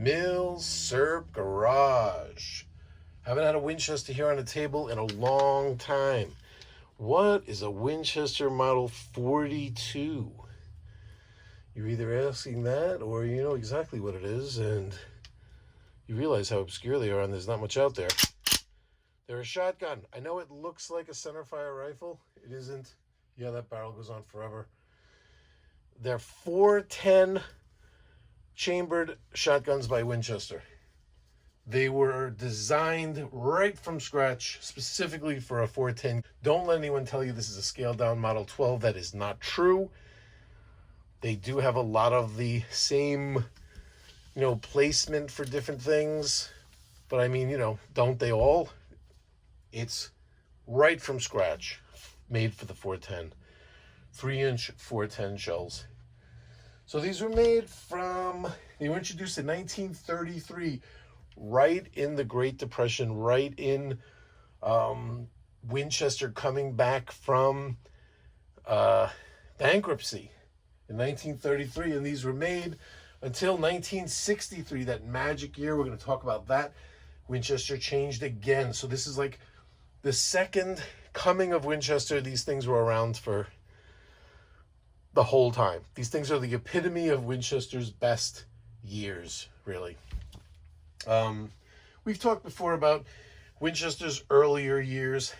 Milsurp Garage. Haven't had a Winchester here on the table in a long time. What is a Winchester Model 42? You're either asking that or you know exactly what it is and you realize how obscure they are and there's not much out there. They're a shotgun. I know it looks like a centerfire rifle. It isn't. Yeah, that barrel goes on forever. They're 410 chambered shotguns by Winchester. They were designed right from scratch specifically for a 410. Don't let anyone tell you this is a scaled down Model 12. That is not true. They do have a lot of the same, placement for different things. But I mean, don't they all? It's right from scratch, made for the 410. 3-inch 410 shells. So these were made they were introduced in 1933, right in the Great Depression, right in Winchester coming back from bankruptcy in 1933. And these were made until 1963, that magic year. We're going to talk about that. Winchester changed again. So this is like the second coming of Winchester. These things were around for the whole time. These things are the epitome of Winchester's best years, really. We've talked before about Winchester's earlier years,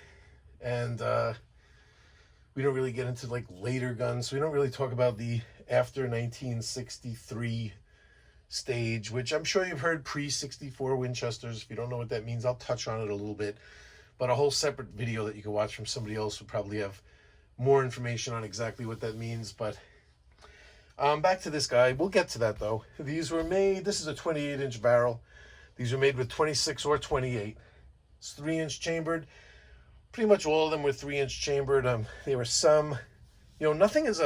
and we don't really get into like later guns. We don't really talk about the after 1963 stage, which I'm sure you've heard pre-64 Winchesters. If you don't know what that means, I'll touch on it a little bit, but a whole separate video that you can watch from somebody else would probably have more information on exactly what that means. But back to this guy. We'll get to that though. These were made, this is a 28-inch barrel. These were made with 26 or 28. It's 3-inch chambered. Pretty much all of them were 3-inch chambered. There were some, nothing is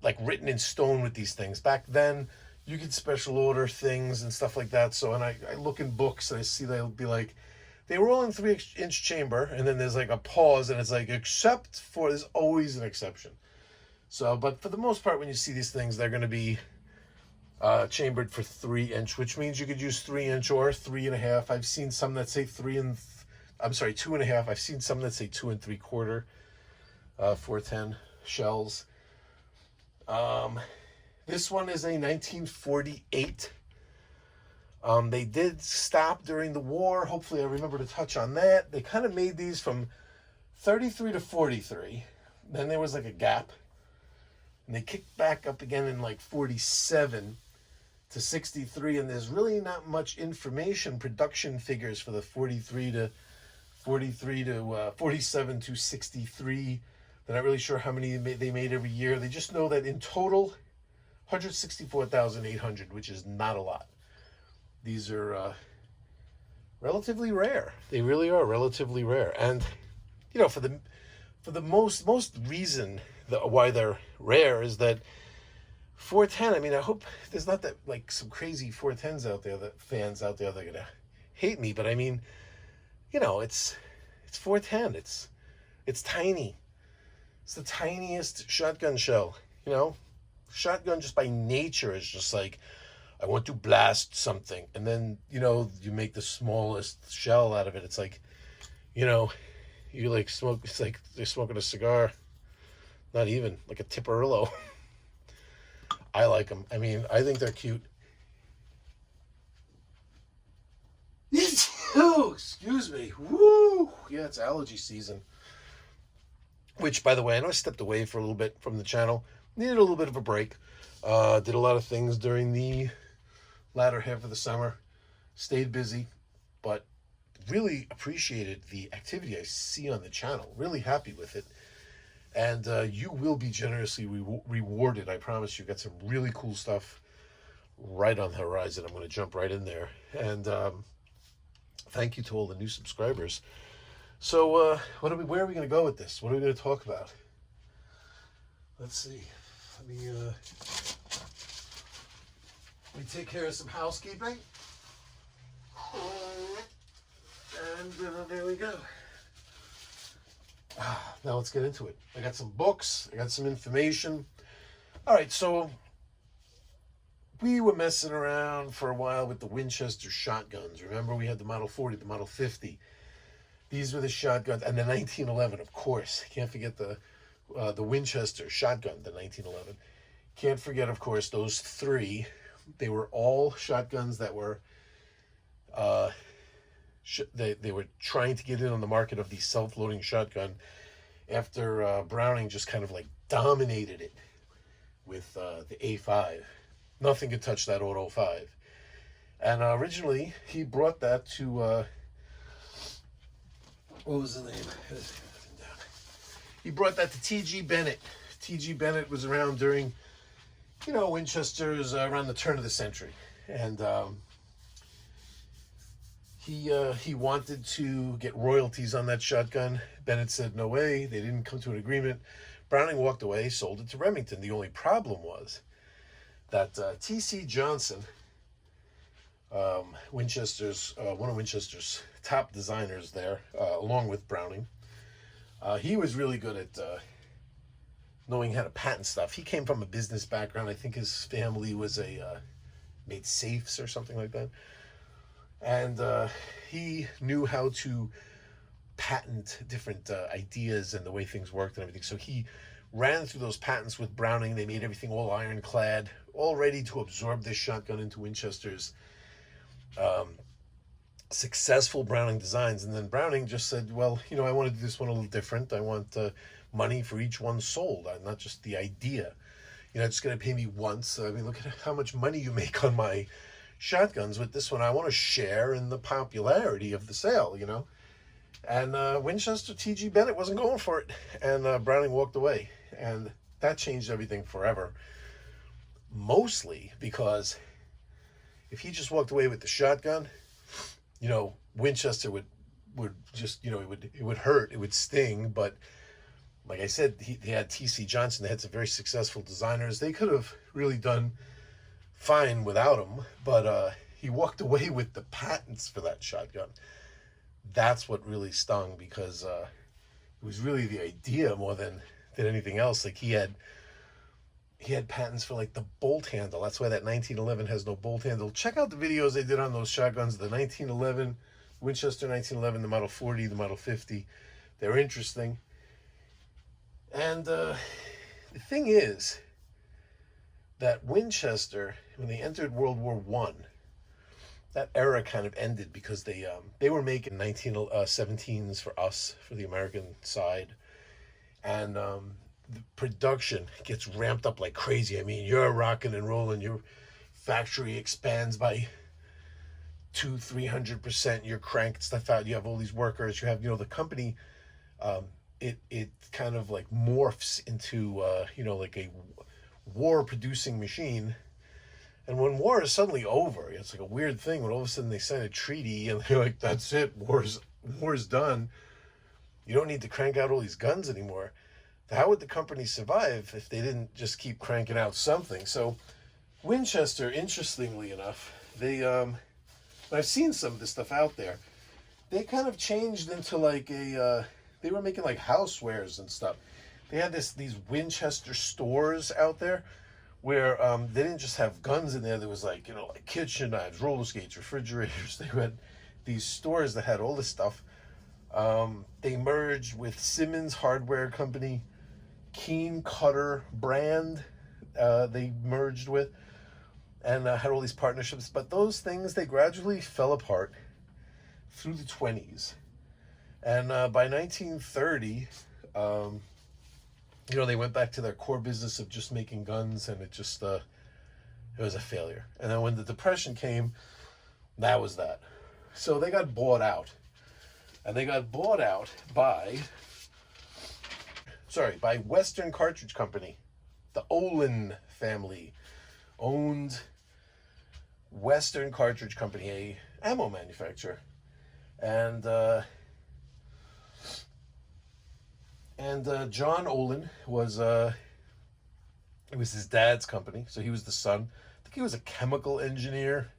like written in stone with these things. Back then, you could special order things and stuff like that. So, and I look in books and I see they'll be like, they were all in 3-inch chamber, and then there's like a pause, and it's like, except for, there's always an exception. So, but for the most part, when you see these things, they're going to be chambered for 3-inch, which means you could use 3-inch or 3.5. I've seen some that say 2.5. I've seen some that say 2 3/4 410 shells. This one is a 1948. They did stop during the war. Hopefully I remember to touch on that. They kind of made these from 33 to 43. Then there was like a gap. And they kicked back up again in like 47 to 63. And there's really not much information, production figures for the 47 to 63. They're not really sure how many they made every year. They just know that in total, 164,800, which is not a lot. These are relatively rare. They really are relatively rare. And, for the most reason why they're rare is that 410, I mean, I hope there's not that, like, some crazy 410s out there, fans out there that are going to hate me. But, I mean, it's 410. It's tiny. It's the tiniest shotgun shell, Shotgun just by nature is just like, I want to blast something. And then, you make the smallest shell out of it. It's like, you like smoke, it's like they're smoking a cigar. Not even, like a Tiparillo. I like them. I mean, I think they're cute. Oh, excuse me. Woo! Yeah, it's allergy season. Which, by the way, I know I stepped away for a little bit from the channel. Needed a little bit of a break. Did a lot of things during the latter half of the summer. Stayed busy, but really appreciated the activity I see on the channel. Really happy with it. And you will be generously rewarded. I promise you. Got some really cool stuff right on the horizon. I'm going to jump right in there. And thank you to all the new subscribers. So where are we going to go with this? What are we going to talk about? Let's see. Let me take care of some housekeeping. And there we go. Now let's get into it. I got some books. I got some information. All right, so we were messing around for a while with the Winchester shotguns. Remember, we had the Model 40, the Model 50. These were the shotguns, and the 1911, of course. Can't forget the Winchester shotgun, the 1911. Can't forget, of course, those three. They were all shotguns that were they were trying to get in on the market of the self-loading shotgun after Browning just kind of like dominated it with the A5. Nothing could touch that Auto 5. And originally, he brought that to, what was the name? He brought that to T.G. Bennett. T.G. Bennett was around during, you know, Winchester's around the turn of the century. And he wanted to get royalties on that shotgun. Bennett said, no way. They didn't come to an agreement. Browning walked away, sold it to Remington. The only problem was that T.C. Johnson, Winchester's one of Winchester's top designers there, along with Browning, he was really good at knowing how to patent stuff. He came from a business background. I think his family was made safes or something like that, and he knew how to patent different ideas and the way things worked and everything. So he ran through those patents with Browning. They made everything all ironclad, all ready to absorb this shotgun into Winchester's successful Browning designs. And then Browning just said, well, you know, I want to do this one a little different. I want money for each one sold, not just the idea. You're not just going to pay me once. I mean, look at how much money you make on my shotguns. With this one, I want to share in the popularity of the sale, you know. And Winchester, T.G. Bennett wasn't going for it. And Browning walked away. And that changed everything forever. Mostly because if he just walked away with the shotgun, you know, Winchester would just, you know, it would hurt, it would sting. But like I said, they had T.C. Johnson. They had some very successful designers. They could have really done fine without him. But he walked away with the patents for that shotgun. That's what really stung, because it was really the idea more than anything else. Like he had patents for like the bolt handle. That's why that 1911 has no bolt handle. Check out the videos they did on those shotguns, the 1911, Winchester 1911, the Model 40, the Model 50. They're interesting. And the thing is that Winchester, when they entered World War I, that era kind of ended because they were making 1917s for us, for the American side. And the production gets ramped up like crazy. I mean, you're rocking and rolling. Your factory expands by 200-300%. You're cranking stuff out. You have all these workers. You have, you know, the company. It kind of like morphs into you know, like a war producing machine. And when war is suddenly over, it's like a weird thing when all of a sudden they sign a treaty and they're like, that's it, war's done. You don't need to crank out all these guns anymore. How would the company survive if they didn't just keep cranking out something? So Winchester, interestingly enough, they I've seen some of this stuff out there. They kind of changed into like they were making like housewares and stuff. They had these Winchester stores out there where they didn't just have guns in there. There was like, you know, like kitchen knives, roller skates, refrigerators. They had these stores that had all this stuff. They merged with Simmons Hardware Company, Keen Cutter brand. They merged with, and had all these partnerships. But those things, they gradually fell apart through the 20s. And by 1930, you know, they went back to their core business of just making guns, and it just, it was a failure. And then when the Depression came, that was that. So they got bought out. And they got bought out by Western Cartridge Company. The Olin family owned Western Cartridge Company, a ammo manufacturer. And John Olin was, it was his dad's company, so he was the son. I think he was a chemical engineer,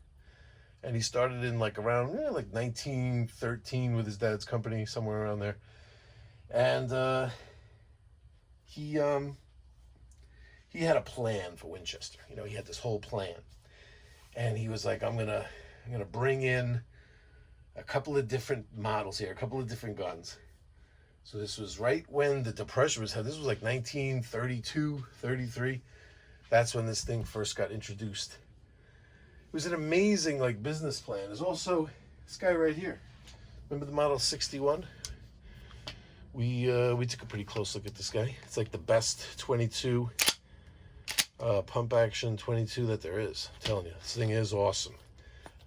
and he started in like around like 1913 with his dad's company, somewhere around there. And he had a plan for Winchester. You know, he had this whole plan. and he was like, I'm gonna bring in a couple of different models here, a couple of different guns. So this was right when the Depression was had. This was like 1932, 33. That's when this thing first got introduced. It was an amazing like business plan. There's also this guy right here. Remember the Model 61? We took a pretty close look at this guy. It's like the best 22 pump action 22 that there is. I'm telling you, this thing is awesome.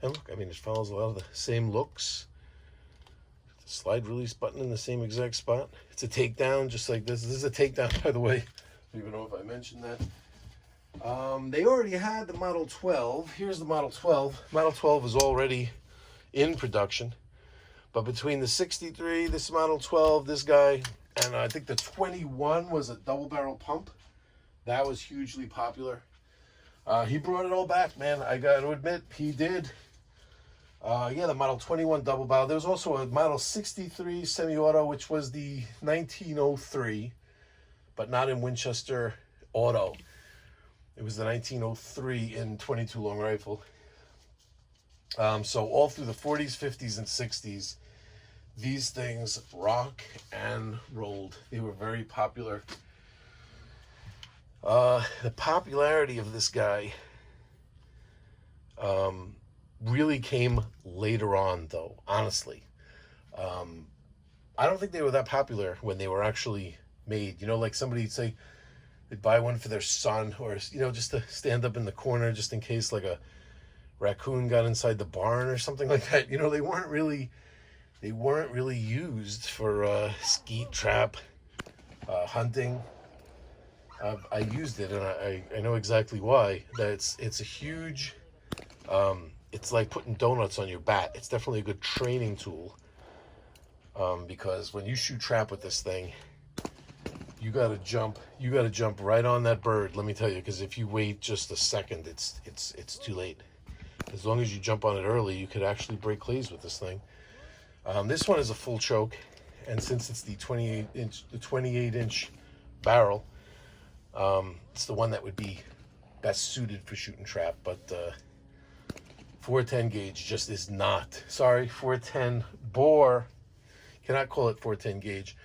And look, I mean, it follows a lot of the same looks. The slide release button in the same exact spot. It's a takedown, just like this. This is a takedown, by the way. I don't even know if I mentioned that. They already had the Model 12. Here's the Model 12. Model 12 is already in production. But between the 63, this Model 12, this guy, and I think the 21 was a double barrel pump. That was hugely popular. He brought it all back, man. I got to admit, he did. Yeah, the Model 21 double barrel. There was also a Model 63 semi-auto, which was the 1903, but not in Winchester Auto. It was the 1903 in 22 long rifle. So all through the 40s, 50s, and 60s, these things rock and rolled. They were very popular. The popularity of this guy really came later on, though, honestly. I don't think they were that popular when they were actually made. You know, like somebody'd say they'd buy one for their son, or, you know, just to stand up in the corner just in case like a raccoon got inside the barn or something like that. You know, they weren't really used for skeet trap, hunting. I used it, and I know exactly why. That it's a huge, it's like putting donuts on your bat. It's definitely a good training tool, because when you shoot trap with this thing, you gotta jump right on that bird. Let me tell you, because if you wait just a second, it's too late. As long as you jump on it early, you could actually break clays with this thing. This one is a full choke, and since it's the 28-inch barrel, it's the one that would be best suited for shooting trap. But 410 gauge just is not. Sorry, 410 bore. Cannot call it 410 gauge.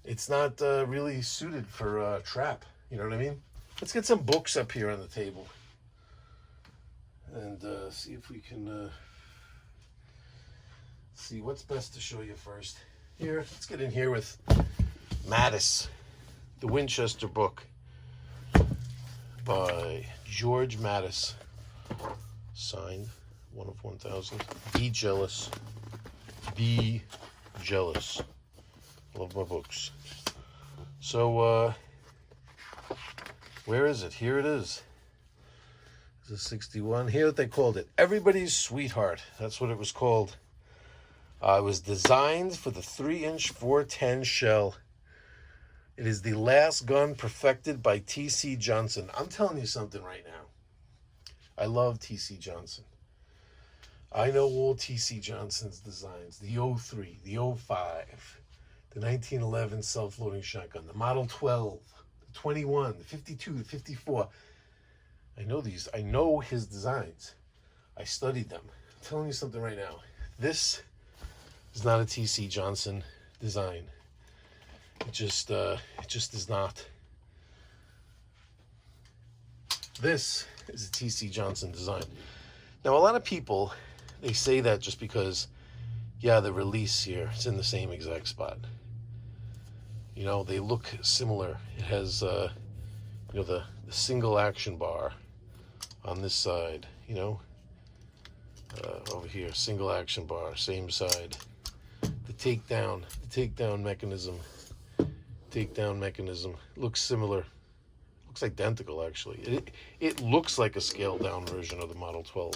It's not really suited for trap. You know what I mean? Let's get some books up here on the table and see if we can see what's best to show you first. Here, let's get in here with Mattis, the Winchester book by George Mattis, signed 1 of 1,000. Be jealous. Be jealous. Love my books. So, where is it? Here it is. This is 61. Here they called it Everybody's Sweetheart. That's what it was called. It was designed for the 3-inch 410 shell. It is the last gun perfected by T.C. Johnson. I'm telling you something right now. I love T.C. Johnson. I know all T.C. Johnson's designs. The 03, the 05, the 1911 self-loading shotgun, the Model 12, the 21, the 52, the 54. I know these. I know his designs. I studied them. I'm telling you something right now. This is not a T.C. Johnson design. It just is not. This is a T.C. Johnson design. Now, a lot of people, they say that just because, yeah, the release here, it's in the same exact spot. You know, they look similar. It has, you know, the single action bar on this side, you know. Over here, single action bar, same side. The takedown mechanism looks similar. Looks identical, actually. It looks like a scaled down version of the Model 12.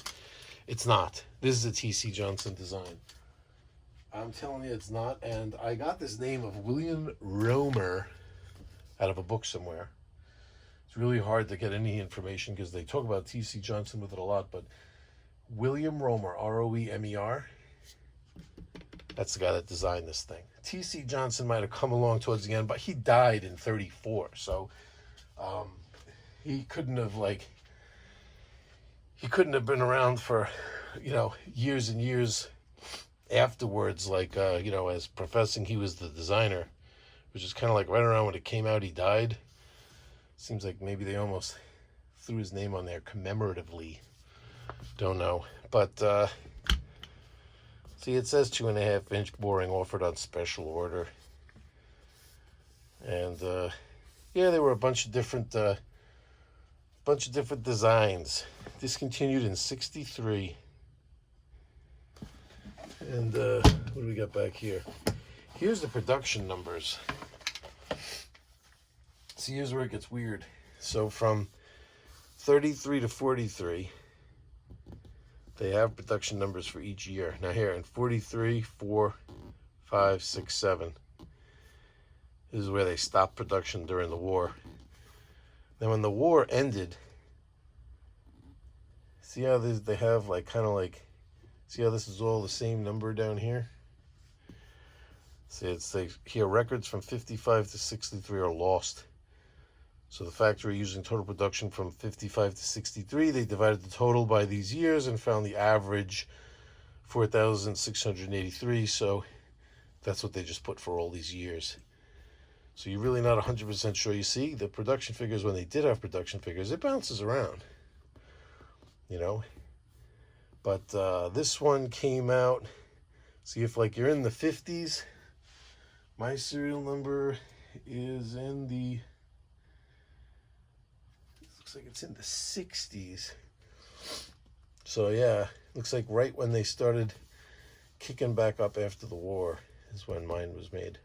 It's not. This is a T.C. Johnson design. I'm telling you, it's not. And I got this name of William Romer out of a book somewhere. It's really hard to get any information because they talk about T.C. Johnson with it a lot, but William Romer, R-O-E-M-E-R, that's the guy that designed this thing. T.C. Johnson might have come along towards the end, but he died in 34, so he couldn't have, like, he couldn't have been around for, years and years afterwards, like, as professing he was the designer, which is kind of like right around when it came out, he died. Seems like maybe they almost threw his name on there commemoratively. Don't know. But, see, it says 2.5-inch boring offered on special order. And, yeah, there were a bunch of different designs. Discontinued in 63. And what do we got back here? Here's the production numbers. See, here's where it gets weird. So from 33 to 43, they have production numbers for each year. Now here in 43, 4, 5, 6, 7. This is where they stopped production during the war. Then when the war ended, see how they have like kind of like, see how this is all the same number down here? See, it's like here, records from 55 to 63 are lost. So the factory, using total production from 55 to 63, they divided the total by these years and found the average 4,683. So that's what they just put for all these years. So you're really not 100% sure. You see, the production figures, when they did have production figures, it bounces around, But this one came out, see, if like you're in the 50s, my serial number is in the, looks like it's in the 60s. So yeah, looks like right when they started kicking back up after the war is when mine was made.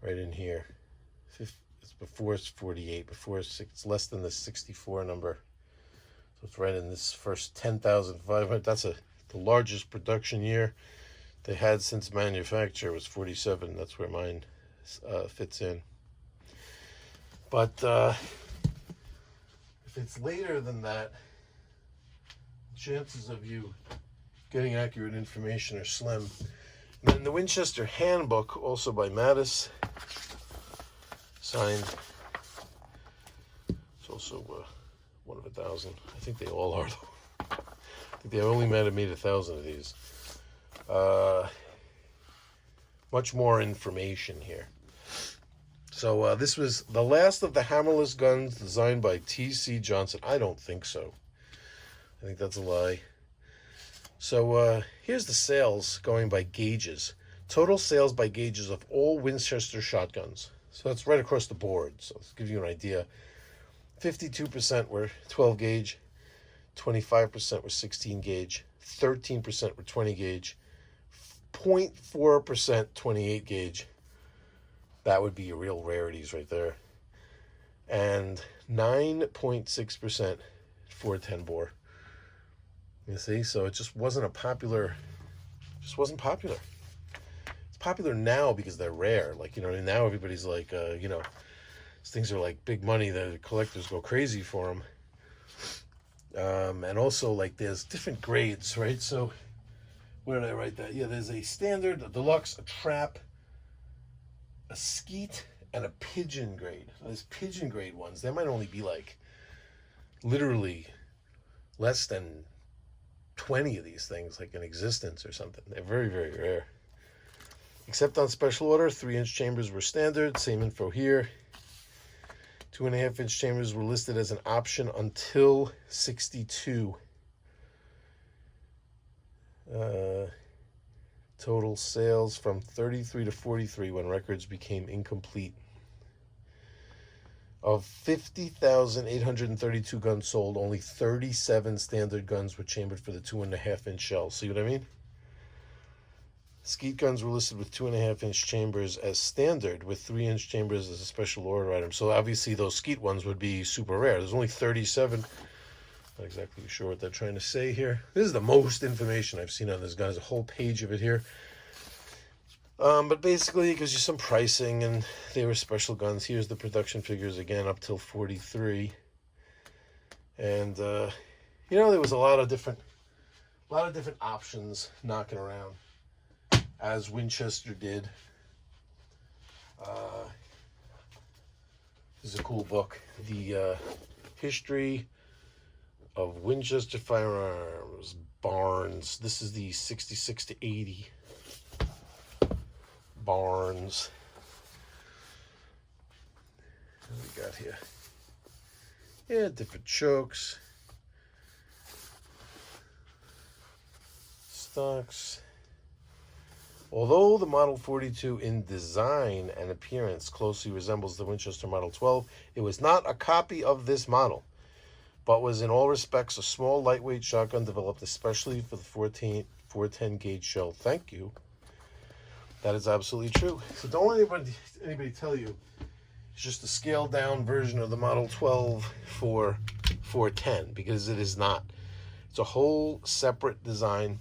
Right in here. It's before it's 48, it's less than the 64 number. So it's right in this first 10,500. That's the largest production year they had since manufacture was 47. That's where mine fits in. But if it's later than that, chances of you getting accurate information are slim. And then the Winchester Handbook, also by Mattis, signed. It's also one of 1,000. I think they all are, though. I think they only might have made 1,000 of these. Much more information here. So this was the last of the hammerless guns designed by T.C. Johnson. I don't think so. I think that's a lie. So here's the sales going by gauges. Total sales by gauges of all Winchester shotguns. So that's right across the board. So this gives you an idea. 52% were 12 gauge, 25% were 16 gauge, 13% were 20 gauge, 0.4% 28 gauge. That would be your real rarities right there. And 9.6% 410 bore. You see, so it just wasn't popular. It's popular now because they're rare. Like, now everybody's like, these things are like big money. The collectors go crazy for them. And also, like, there's different grades, right? So, where did I write that? Yeah, there's a standard, a deluxe, a trap, a skeet, and a pigeon grade. Now, there's pigeon grade ones. There might only be like literally less than 20 of these things like in existence or something. They're very, very rare. Except on special order, 3-inch chambers were standard. Same info here. 2.5-inch chambers were listed as an option until 62. Total sales from 33 to 43 when records became incomplete. Of 50,832 guns sold, only 37 standard guns were chambered for the 2.5-inch shell. See what I mean? Skeet guns were listed with 2.5-inch chambers as standard, with 3-inch chambers as a special order item. So obviously those skeet ones would be super rare. There's only 37. Not exactly sure what they're trying to say here. This is the most information I've seen on this gun. There's a whole page of it here. But basically, it gives you some pricing, and they were special guns. Here's the production figures again up till 43. And there was a lot of different options knocking around, as Winchester did. This is a cool book. The history of Winchester Firearms, Barnes. This is the 66 to 80 Barnes. What do we got here? Yeah, different chokes, stocks. Although the Model 42 in design and appearance closely resembles the Winchester Model 12, it was not a copy of this model, but was in all respects a small, lightweight shotgun developed especially for the 410 gauge shell. Thank you. That is absolutely true. So don't let anybody tell you it's just a scaled down version of the Model 12 for 410, because it is not. It's a whole separate design.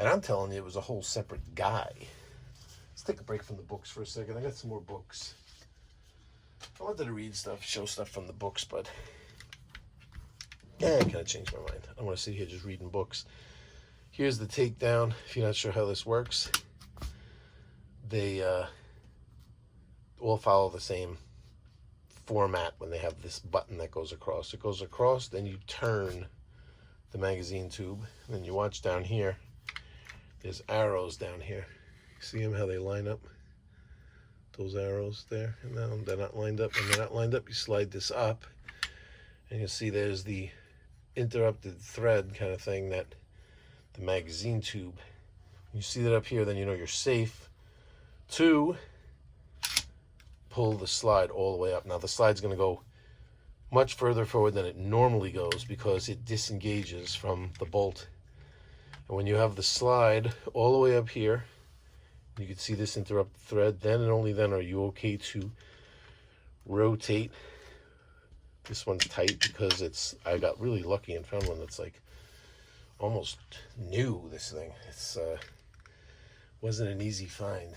And I'm telling you, it was a whole separate guy. Let's take a break from the books for a second. I got some more books. I wanted to read stuff, show stuff from the books, but I kind of changed my mind. I don't want to sit here just reading books. Here's the takedown. If you're not sure how this works, they all follow the same format when they have this button that goes across. It goes across, then you turn the magazine tube, and then you watch down here. There's arrows down here. See them, how they line up? Those arrows there. And now they're not lined up. When they're not lined up, you slide this up. And you'll see there's the interrupted thread kind of thing, that the magazine tube. You see that up here, then you know you're safe to pull the slide all the way up. Now the slide's going to go much further forward than it normally goes because it disengages from the bolt. And when you have the slide all the way up here, you can see this interrupted thread, then and only then are you okay to rotate. This one's tight because I got really lucky and found one that's like almost new, this thing. It's wasn't an easy find.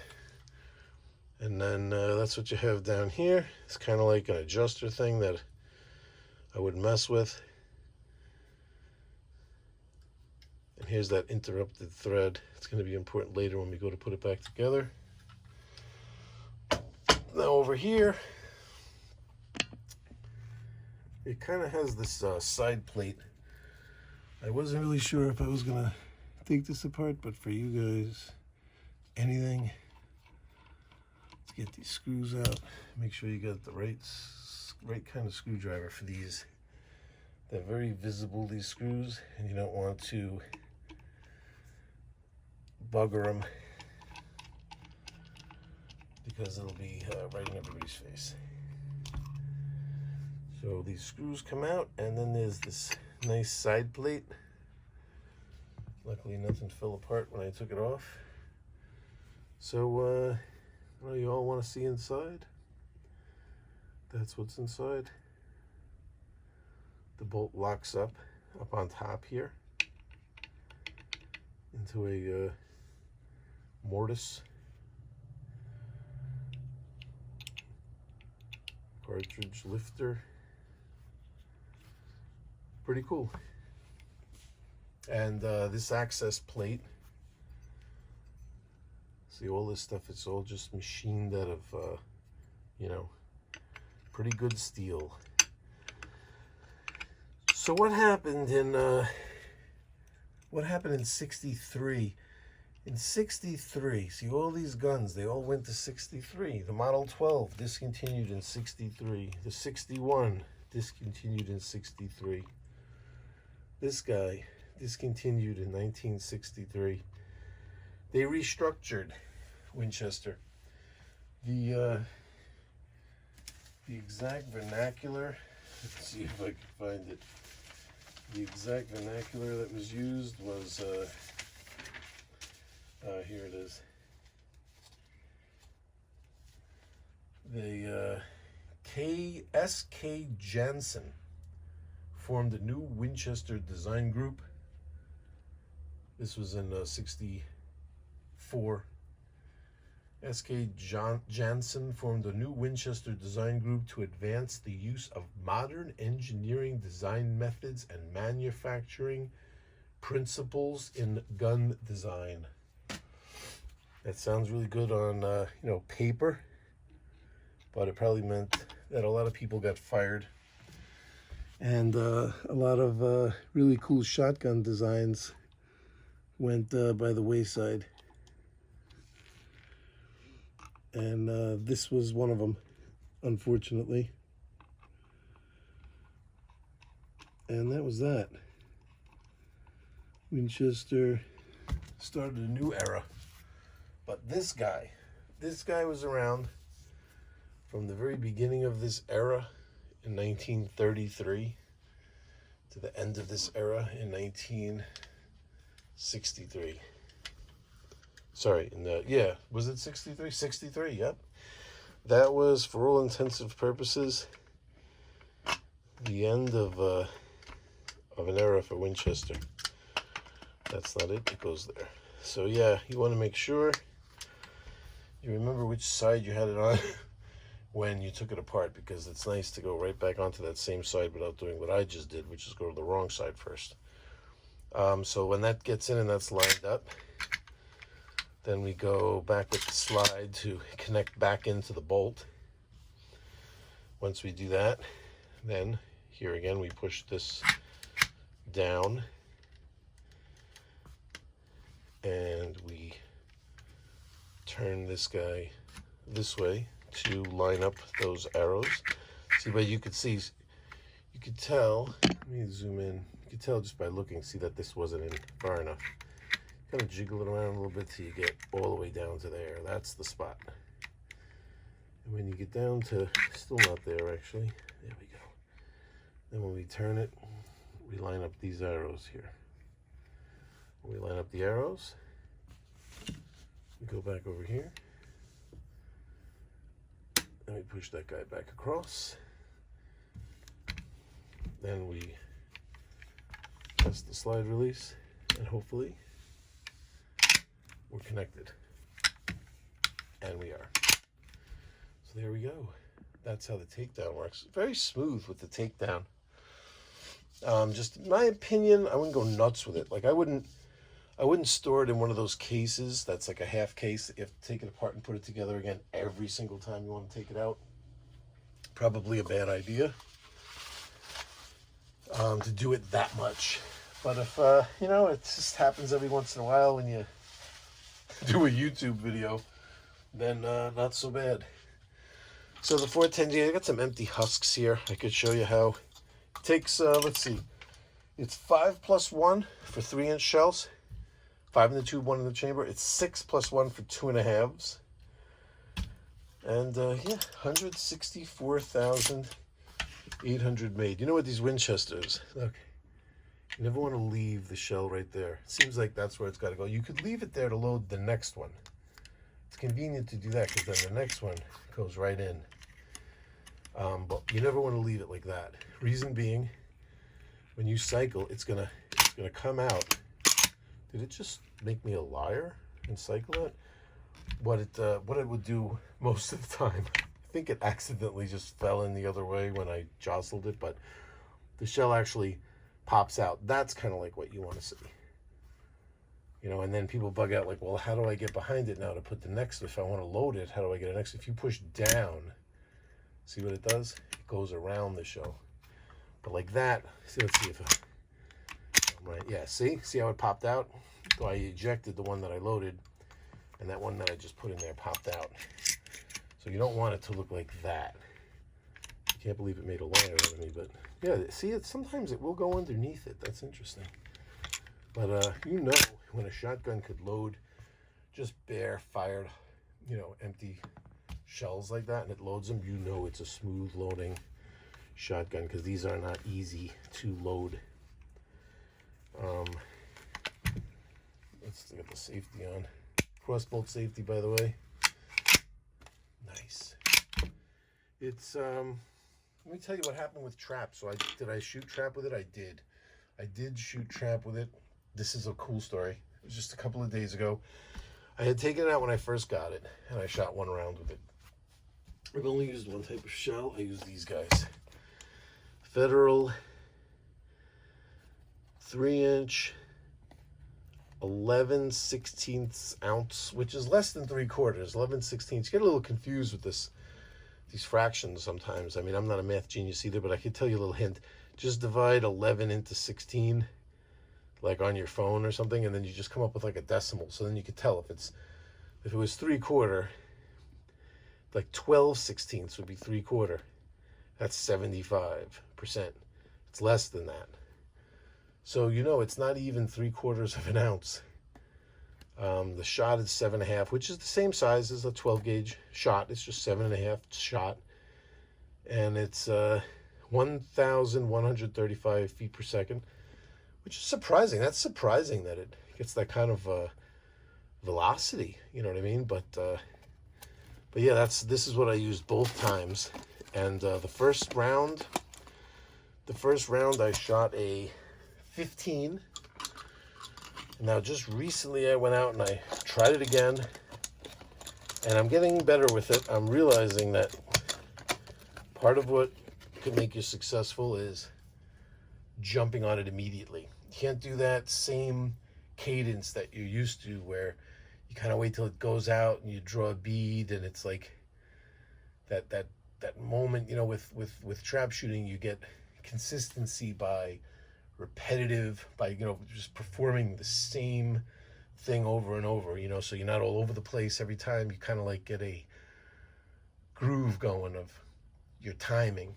And then that's what you have down here. It's kind of like an adjuster thing that I wouldn't mess with. And here's that interrupted thread. It's going to be important later when we go to put it back together. Now over here, it kind of has this side plate. I wasn't really sure if I was going to take this apart, but for you guys, anything. Let's get these screws out. Make sure you got the right kind of screwdriver for these. They're very visible, these screws, and you don't want to bugger them because it'll be right in everybody's face. So these screws come out, and then there's this nice side plate. Luckily nothing fell apart when I took it off. So well, you all want to see inside? That's what's inside. The bolt locks up on top here into a mortise. Cartridge lifter. Pretty cool. And this access plate, see all this stuff, it's all just machined out of you know, pretty good steel. So what happened in 63? In 63, see all these guns, they all went to 63. The Model 12 discontinued in 63. The 61 discontinued in 63. This guy discontinued in 1963. They restructured Winchester. The exact vernacular, let's see if I can find it. The exact vernacular that was used was here it is. The S.K. Jansen formed a new Winchester design group. This was in 64. S.K. Jansen formed a new Winchester design group to advance the use of modern engineering design methods and manufacturing principles in gun design. That sounds really good on you know, paper, but it probably meant that a lot of people got fired And a lot of really cool shotgun designs went by the wayside. And this was one of them, unfortunately. And that was that. Winchester started a new era. But this guy was around from the very beginning of this era in 1933 to the end of this era in 1963. Sorry, was it 63? 63, yep. That was, for all intensive purposes, the end of an era for Winchester. That's not it, it goes there. So yeah, you want to make sure you remember which side you had it on when you took it apart, because it's nice to go right back onto that same side without doing what I just did, which is go to the wrong side first. So when that gets in and that's lined up, then we go back with the slide to connect back into the bolt. Once we do that, then here again we push this down and we turn this guy this way to line up those arrows. See, but you could tell, let me zoom in, you could tell just by looking, see that this wasn't in far enough. Kind of jiggle it around a little bit till you get all the way down to there. That's the spot. And when you get down to, still not there actually, there we go. Then when we turn it, we line up these arrows here. When we line up the arrows, we go back over here, and we push that guy back across. Then we press the slide release, and hopefully we're connected. And we are. So there we go. That's how the takedown works. Very smooth with the takedown. Just in my opinion, I wouldn't go nuts with it. Like I wouldn't store it in one of those cases that's like a half case that you have to take it apart and put it together again every single time you want to take it out. Probably a bad idea to do it that much. But if, you know, it just happens every once in a while when you do a YouTube video, then not so bad. So the 410G, I got some empty husks here. I could show you how it takes, let's see, it's 5 plus 1 for 3-inch shells, 5 in the tube, 1 in the chamber. It's 6 plus 1 for 2.5s. And yeah, 164,800 made. You know what, these Winchesters, look, you never want to leave the shell right there. It seems like that's where it's got to go. You could leave it there to load the next one. It's convenient to do that because then the next one goes right in. But you never want to leave it like that. Reason being, when you cycle, it's gonna come out. Did it just make me a liar and cycle it? What it would do most of the time, I think it accidentally just fell in the other way when I jostled it, but the shell actually pops out. That's kind of like what you want to see. You know, and then people bug out like, well, how do I get behind it now to put the next, if I want to load it, how do I get it next? If you push down, see what it does? It goes around the shell. But like that, see, let's see if I'm right. Yeah, see how it popped out? So I ejected the one that I loaded, and that one that I just put in there popped out. So you don't want it to look like that. I can't believe it made a layer out of me, but yeah, see, sometimes it will go underneath it. That's interesting. But you know, when a shotgun could load just bare fired, you know, empty shells like that, and it loads them, you know it's a smooth loading shotgun, because these are not easy to load. Let's get the safety on. Crossbolt safety, by the way. Nice. It's let me tell you what happened with trap. So did I shoot trap with it? I did shoot trap with it. This is a cool story. It was just a couple of days ago. I had taken it out when I first got it, and I shot one round with it. I've only used one type of shell. I used these guys. Federal 3-inch 11/16 ounce, which is less than 3/4. 11/16. You get a little confused with these fractions sometimes. I mean, I'm not a math genius either, but I can tell you a little hint. just divide 11 into 16, like on your phone or something, and then you just come up with like a decimal. So then you could tell if it was 3/4, like 12/16 would be 3/4. That's 75%. It's less than that. So it's not even 3/4 of an ounce. The shot is 7.5, which is the same size as a 12 gauge shot. It's just 7.5 shot, and it's 1,135 feet per second, which is surprising. That's surprising that it gets that kind of velocity. You know what I mean? But yeah, this is what I used both times. And the first round I shot a 15. Now, just recently I went out and I tried it again, and I'm getting better with it. I'm realizing that part of what could make you successful is jumping on it immediately. You can't do that same cadence that you're used to, where you kind of wait till it goes out and you draw a bead, and it's like that moment, with trap shooting, you get consistency by repetitive, by just performing the same thing over and over, so you're not all over the place every time. You kind of like get a groove going of your timing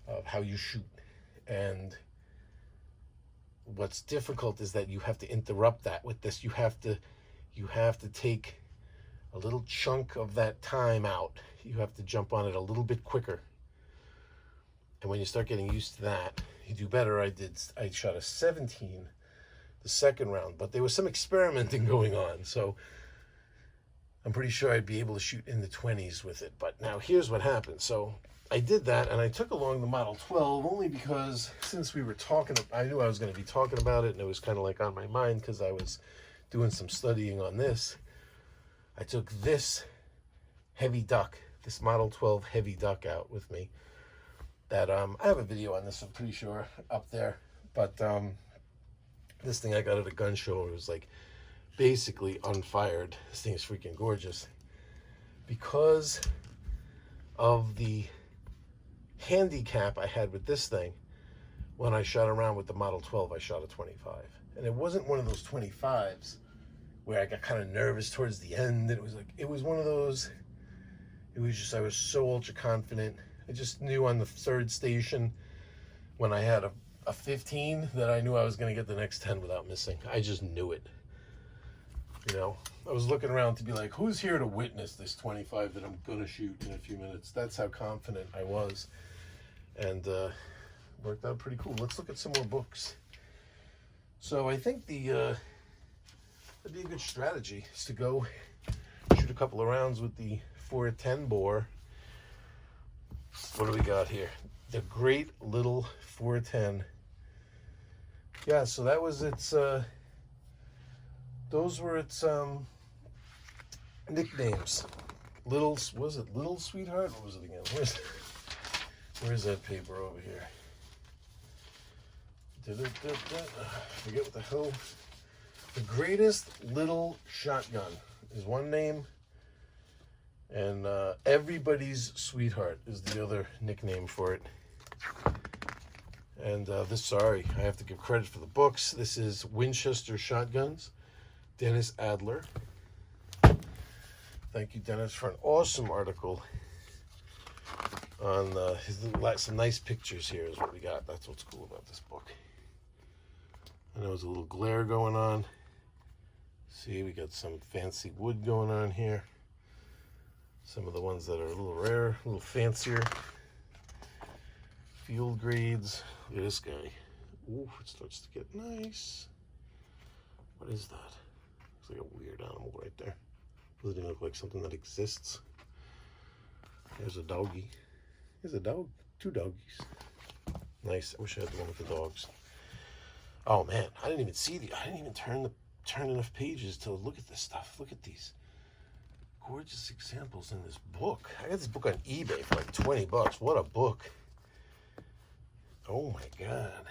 of how you shoot. And what's difficult is that you have to interrupt that with this. You have to take a little chunk of that time out. You have to jump on it a little bit quicker. And when you start getting used to that, you do better. I shot a 17 the second round, but there was some experimenting going on, so I'm pretty sure I'd be able to shoot in the 20s with it. But now here's what happened. So I did that, and I took along the Model 12 only because since we were talking, I knew I was going to be talking about it, and it was kind of like on my mind because I was doing some studying on this. I took this heavy duck, this Model 12 heavy duck out with me. That I have a video on this, I'm pretty sure, up there. But this thing I got at a gun show. It was like basically unfired. This thing is freaking gorgeous. Because of the handicap I had with this thing, when I shot around with the Model 12, I shot a 25. And it wasn't one of those 25s where I got kind of nervous towards the end. It was one of those, it was just, I was so ultra confident. I just knew on the third station when I had a 15 that I knew I was going to get the next 10 without missing. I just knew it. I was looking around to be like, who's here to witness this 25 that I'm going to shoot in a few minutes? That's how confident I was. And worked out pretty cool. Let's look at some more books. So I think that'd be a good strategy is to go shoot a couple of rounds with the 410 bore. What do we got here? The Great Little 410. Yeah, so that was its, those were its nicknames. Was it Little Sweetheart? What was it again? Where's that paper over here? I forget what the hell. The Greatest Little Shotgun is one name. And Everybody's Sweetheart is the other nickname for it. And sorry, I have to give credit for the books. This is Winchester Shotguns, Dennis Adler. Thank you, Dennis, for an awesome article on some nice pictures here is what we got. That's what's cool about this book. I know there's a little glare going on. See, we got some fancy wood going on here. Some of the ones that are a little rare, a little fancier. Field grades. Look at this guy. Ooh, it starts to get nice. What is that? Looks like a weird animal right there. Doesn't even look like something that exists. There's a doggy. There's a dog. Two doggies. Nice. I wish I had the one with the dogs. Oh man, I didn't even turn enough pages to look at this stuff. Look at these gorgeous examples in this book. I got this book on eBay for like 20 bucks. What a book. Oh my God.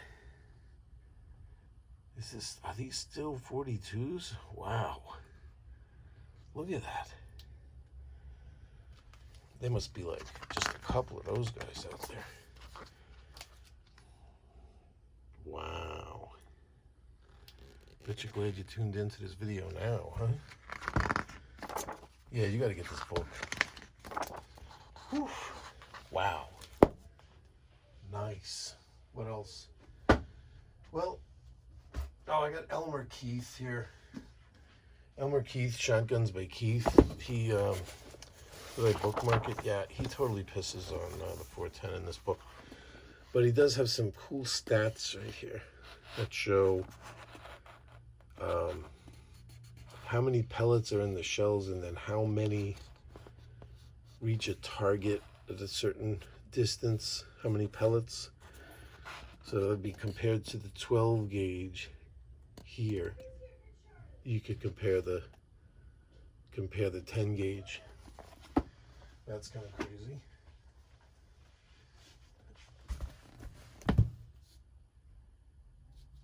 Are these still 42s? Wow. Look at that. There must be like just a couple of those guys out there. Wow. Bet you're glad you tuned into this video now, huh? Yeah, you got to get this book. Whew. Wow. Nice. What else? Well, oh, I got Elmer Keith here. Elmer Keith, Shotguns by Keith. He, did I bookmark it? Yeah, he totally pisses on the 410 in this book. But he does have some cool stats right here that show how many pellets are in the shells and then how many reach a target at a certain distance, how many pellets. So that would be compared to the 12 gauge here. You could compare the 10 gauge. That's kind of crazy.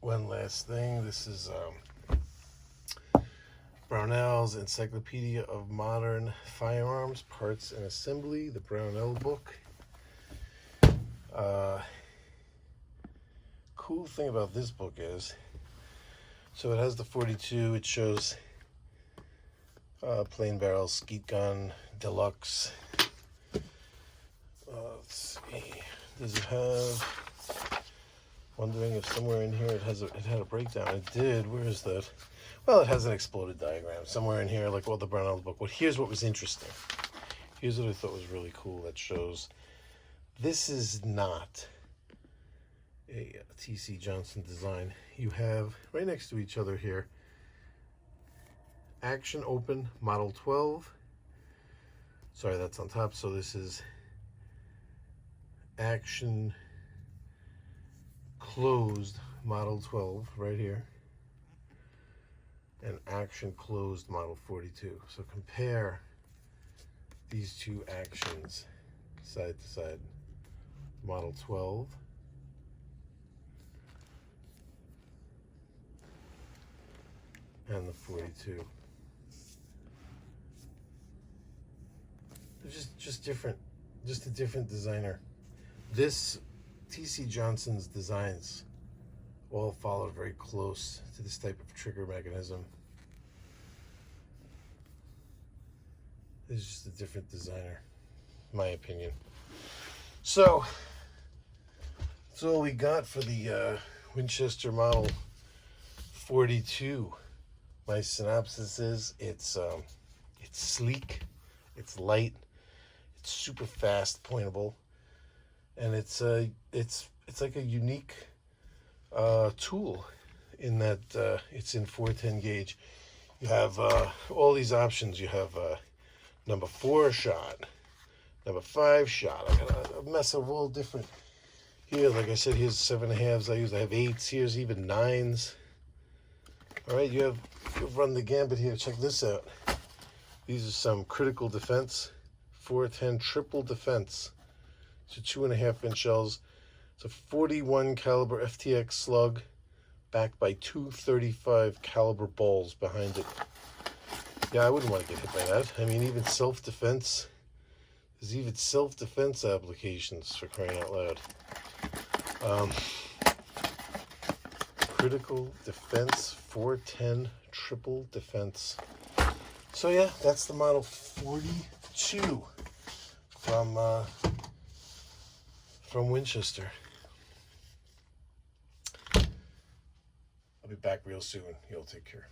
One last thing. This is Brownell's Encyclopedia of Modern Firearms, Parts and Assembly, the Brownell book. Cool thing about this book is, so it has the 42, it shows plain barrel, skeet gun, deluxe. Let's see, does it have, wondering if somewhere in here it had a breakdown. It did. Where is that? Well, it has an exploded diagram somewhere in here, like all the Brownell book. Well, here's what was interesting. Here's what I thought was really cool. That shows this is not a T.C. Johnson design. You have right next to each other here, Action Open Model 12. Sorry, that's on top. So this is Action Closed Model 12 right here, and Action Closed Model 42. So compare these two actions side to side. Model 12 and the 42. They're just different, just a different designer. This T.C. Johnson's designs all follow very close to this type of trigger mechanism. It's just a different designer, in my opinion. So that's all we got for the Winchester Model 42. My synopsis is it's sleek, it's light, it's super fast pointable, and it's like a unique tool in that it's in 410 gauge. You have all these options. You have number 4 shot, number 5 shot. I got a mess of all different. Here, like I said, here's 7.5s. I have 8s. Here's even 9s. All right, you've run the gambit here. Check this out. These are some critical defense, 410 triple defense. So 2.5-inch shells. It's a 41 caliber FTX slug, backed by 235 caliber balls behind it. Yeah, I wouldn't want to get hit by that. I mean, even self-defense. There's even self-defense applications, for crying out loud. Critical defense, 410 triple defense. So yeah, that's the Model 42 from Winchester. I'll be back real soon. You'll take care.